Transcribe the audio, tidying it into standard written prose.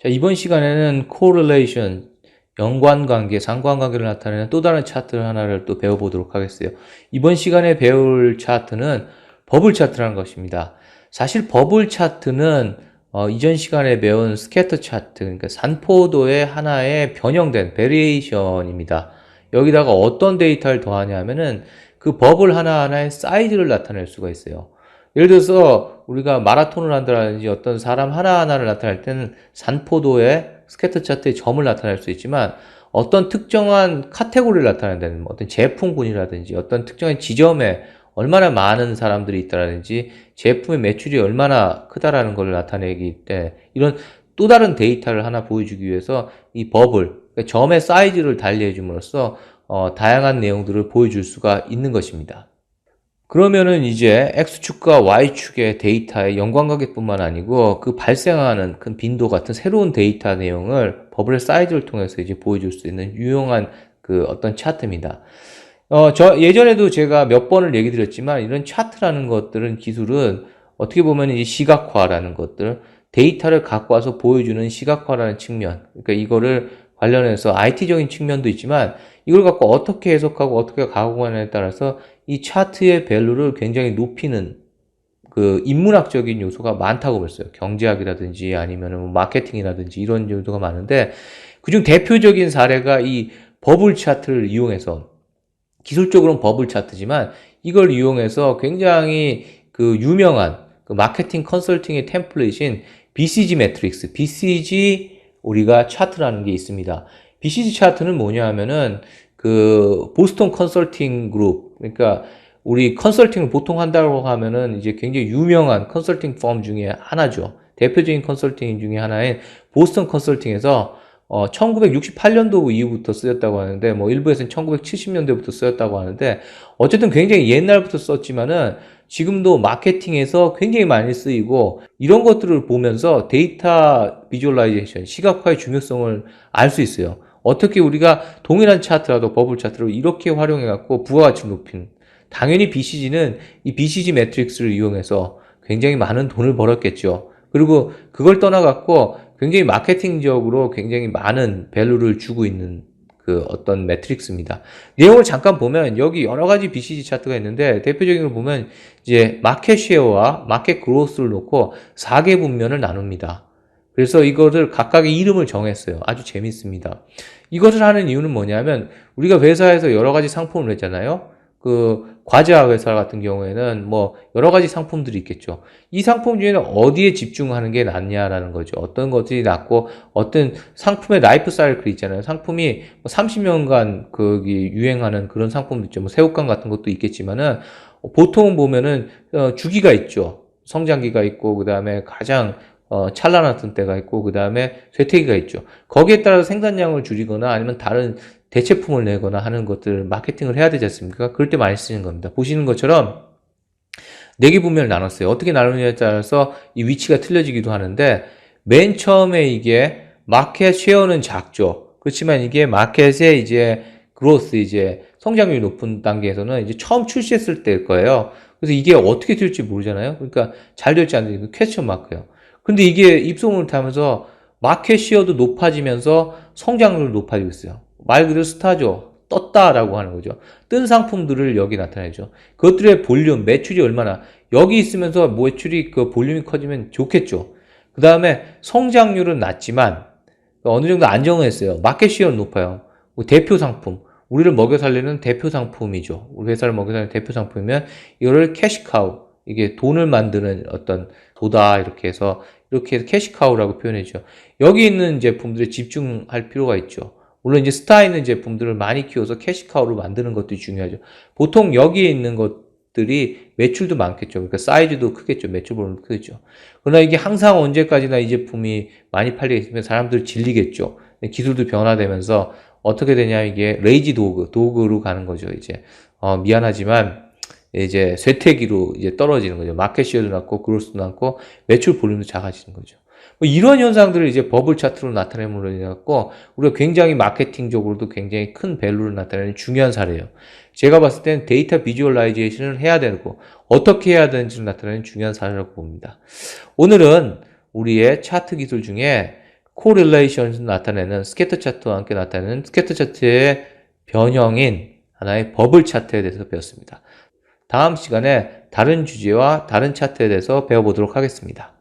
자, 이번 시간에는 correlation, 연관관계, 상관관계를 나타내는 또 다른 차트 하나를 또 배워보도록 하겠어요. 이번 시간에 배울 차트는 버블 차트라는 것입니다. 사실 버블 차트는 이전 시간에 배운 스캐터 차트, 그러니까 산포도의 하나의 변형된 베리에이션입니다. 여기다가 어떤 데이터를 더하냐 하면은 그 버블 하나하나의 사이즈를 나타낼 수가 있어요. 예를 들어서 우리가 마라톤을 한다든지 어떤 사람 하나하나를 나타낼 때는 산포도의 스캐터 차트의 점을 나타낼 수 있지만 어떤 특정한 카테고리를 나타낸다는 어떤 제품군이라든지 어떤 특정한 지점에 얼마나 많은 사람들이 있다라든지 제품의 매출이 얼마나 크다라는 걸 나타내기 때문에 이런 또 다른 데이터를 하나 보여주기 위해서 이 버블, 그러니까 점의 사이즈를 달리해 줌으로써 다양한 내용들을 보여줄 수가 있는 것입니다. 그러면은 이제 X축과 Y축의 데이터의 연관관계뿐만 아니고 그 발생하는 큰 빈도 같은 새로운 데이터 내용을 버블의 사이즈를 통해서 이제 보여줄 수 있는 유용한 그 어떤 차트입니다. 예전에도 제가 몇 번을 얘기 드렸지만 이런 차트라는 것들은 기술은 어떻게 보면 이제 시각화라는 것들, 데이터를 갖고 와서 보여주는 시각화라는 측면, 그러니까 이거를 관련해서 IT적인 측면도 있지만 이걸 갖고 어떻게 해석하고 어떻게 가공하느냐에 따라서 이 차트의 밸류를 굉장히 높이는 그 인문학적인 요소가 많다고 봤어요. 경제학이라든지 아니면은 뭐 마케팅이라든지 이런 요소가 많은데 그중 대표적인 사례가 이 버블 차트를 이용해서 기술적으로는 버블 차트지만 이걸 이용해서 굉장히 그 유명한 그 마케팅 컨설팅의 템플릿인 BCG 매트릭스, BCG 우리가 차트라는 게 있습니다. BCG 차트는 뭐냐 하면은 그 보스턴 컨설팅 그룹, 그러니까 우리 컨설팅을 보통 한다고 하면은 이제 굉장히 유명한 컨설팅 펌 중에 하나죠. 대표적인 컨설팅 중에 하나인 보스턴 컨설팅에서 1968년도 이후부터 쓰였다고 하는데, 뭐, 일부에서는 1970년대부터 쓰였다고 하는데, 어쨌든 굉장히 옛날부터 썼지만은, 지금도 마케팅에서 굉장히 많이 쓰이고, 이런 것들을 보면서 데이터 비주얼라이제이션, 시각화의 중요성을 알 수 있어요. 어떻게 우리가 동일한 차트라도 버블 차트로 이렇게 활용해갖고 부가가치를 높인, 당연히 BCG는 이 BCG 매트릭스를 이용해서 굉장히 많은 돈을 벌었겠죠. 그리고 그걸 떠나갖고 굉장히 마케팅적으로 굉장히 많은 밸류를 주고 있는 그 어떤 매트릭스입니다. 내용을 잠깐 보면 여기 여러 가지 BCG 차트가 있는데 대표적인 걸 보면 이제 마켓 쉐어와 마켓 그로스를 놓고 4개 분면을 나눕니다. 그래서 이거를 각각의 이름을 정했어요. 아주 재밌습니다. 이것을 하는 이유는 뭐냐면 우리가 회사에서 여러 가지 상품을 했잖아요. 그 과자 회사 같은 경우에는 뭐 여러 가지 상품들이 있겠죠. 이 상품 중에는 어디에 집중하는 게 낫냐라는 거죠. 어떤 것들이 낫고 어떤 상품의 라이프 사이클이 있잖아요. 상품이 30년간 거기 유행하는 그런 상품도 있죠. 뭐 새우깡 같은 것도 있겠지만은 보통 보면은 주기가 있죠. 성장기가 있고 그다음에 가장 찬란한 때가 있고 그 다음에 쇠퇴기가 있죠. 거기에 따라서 생산량을 줄이거나 아니면 다른 대체품을 내거나 하는 것들 마케팅을 해야 되지 않습니까? 그럴 때 많이 쓰는 겁니다. 보시는 것처럼 4개 분면을 나눴어요. 어떻게 나누느냐에 따라서 이 위치가 틀려지기도 하는데 맨 처음에 이게 마켓 쉐어는 작죠. 그렇지만 이게 마켓의 이제 그로스 이제 성장률이 높은 단계에서는 이제 처음 출시했을 때일 거예요. 그래서 이게 어떻게 될지 모르잖아요. 그러니까 잘 될지 안 될지 퀘스천 마크예요. 근데 이게 입소문을 타면서 마켓 시어도 높아지면서 성장률도 높아지고 있어요. 말 그대로 스타죠. 떴다라고 하는 거죠. 뜬 상품들을 여기 나타내죠. 그것들의 볼륨, 매출이 얼마나 여기 있으면서 매출이 그 볼륨이 커지면 좋겠죠. 그 다음에 성장률은 낮지만 어느 정도 안정을 했어요. 마켓 시어는 높아요. 대표 상품, 우리를 먹여 살리는 대표 상품이죠. 우리 회사를 먹여 살리는 대표 상품이면 이거를 캐시카우, 이게 돈을 만드는 어떤 도다 이렇게 해서 캐시카우라고 표현해죠. 여기 있는 제품들에 집중할 필요가 있죠. 물론 이제 스타 있는 제품들을 많이 키워서 캐시카우를 만드는 것도 중요하죠. 보통 여기에 있는 것들이 매출도 많겠죠. 그러니까 사이즈도 크겠죠. 매출 볼륨도 크겠죠. 그러나 이게 항상 언제까지나 이 제품이 많이 팔리겠으면 사람들 질리겠죠. 기술도 변화되면서 어떻게 되냐 이게 레이지 도구로 가는 거죠. 이제 미안하지만 이제 쇠퇴기로 이제 떨어지는 거죠. 마켓 시어도 낮고 그로스도 낮고 매출 볼륨도 작아지는 거죠. 뭐 이런 현상들을 이제 버블 차트로 나타내므로 인해 갖고 우리가 굉장히 마케팅적으로도 굉장히 큰 밸류를 나타내는 중요한 사례예요. 제가 봤을 땐 데이터 비주얼라이제이션을 해야 되고 어떻게 해야 되는지를 나타내는 중요한 사례라고 봅니다. 오늘은 우리의 차트 기술 중에 코릴레이션을 나타내는 스캐터 차트와 함께 나타내는 스캐터 차트의 변형인 하나의 버블 차트에 대해서 배웠습니다. 다음 시간에 다른 주제와 다른 차트에 대해서 배워보도록 하겠습니다.